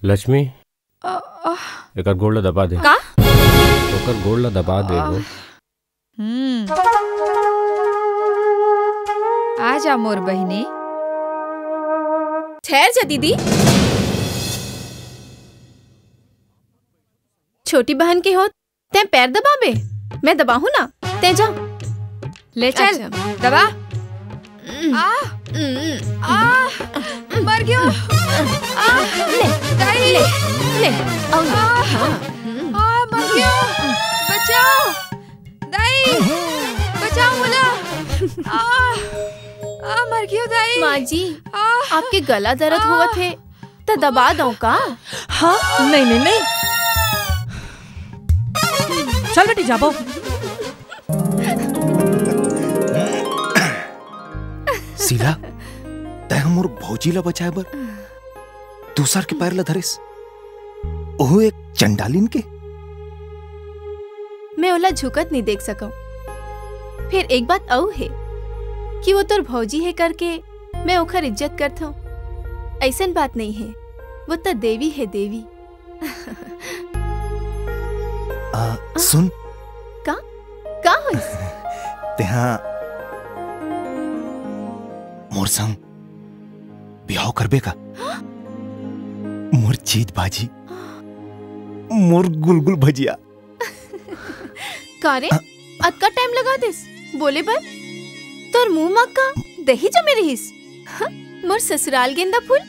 लक्ष्मी एक गोल्ड दबा दे का ओकर गोल्ड दबा दे वो। आजा मोर बहनी। ठहर जा दीदी। छोटी बहन के हो ते पैर दबाबे, मैं दबाहू ना, ते जा ले चल। दबा। मर गयो। ले ले ले मर गयो। बचाओ दाई, बचाओ मुला। मर गयो दाई। माँ जी आपके गला दर्द हुआ थे तो दबा दो का? हाँ नहीं नहीं नहीं, चल बेटी जाबो। सीला तै हमर भौजी ला बचाए बर दूसर के पैर ला धरिस, ओहो एक चंडालिन के। मैं ओला झुकत नहीं देख सकूं। फिर एक बात औ है कि वो तोर भौजी है करके मैं ओखर इज्जत करता हूँ, ऐसन बात नहीं है। वो तो देवी है देवी। सुन का होइस? तेहा मोर संग बिहाव करबे का? मोर चीज बाजी, मोर गुलगुल भजिया। कारे अतका टाइम लगा दिस बोले पर? तोर मुंह मक्का दही जमे रहीस। मोर ससुराल गेंदा फूल।